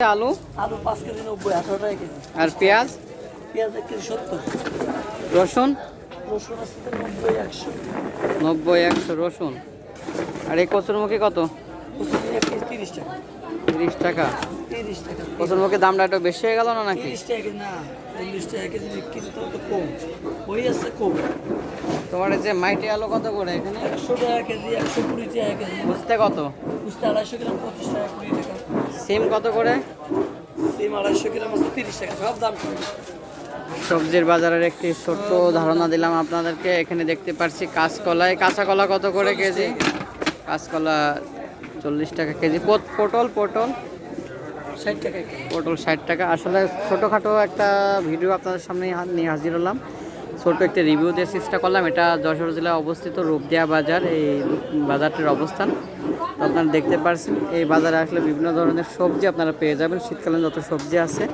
আলু আলু 5 কেজি 90 18 টাকা কেজি। আর পেঁয়াজ, পেঁয়াজ 1 কেজি 70। রসুন রসুন আছে 90 100। 90 100 রসুন। আর এই কচুরমুখী কত? কচুরি 1 কেজি 30 টাকা। 30 টাকা। 30 টাকা। কচুরমুখীর দামটা একটু বেশি হয়ে গেল না নাকি? 30 টাকা কেজি না, 40 টাকা কেজি বিক্রি তো কম। ওই আছে কম। তোমার এই যে মাইটি আলু কত করে এখানে? 100 টাকা কেজি, 120 টাকা কেজি। বুঝতে কত? উস্তা 250 গ্রাম 25 টাকা 20 টাকা। সিম কত করে? সিম 250 গ্রাম আছে 30 টাকা। সব দাম কম। সবজির বাজারের একটি ছোট্ট ধারণা দিলাম আপনাদেরকে। এখানে দেখতে পাচ্ছি কাঁচকলায়, কাঁচা কলা কত করে কেজি? কাঁচকলা 40 টাকা কেজি। পটল পটল 60 টাকা কেজি। পটল 60 টাকা। আসলে ছোটোখাটো একটা ভিডিও আপনাদের সামনে নিয়ে হাজির হলাম, ছোট্ট একটা রিভিউ দিয়ে চেষ্টা করলাম। এটা যশোর জেলায় অবস্থিত রূপদিয়া বাজার, এই বাজারটির অবস্থান তো আপনারা দেখতে পাচ্ছেন। এই বাজারে আসলে বিভিন্ন ধরনের সবজি আপনারা পেয়ে যাবেন, শীতকালীন যত সবজি আছে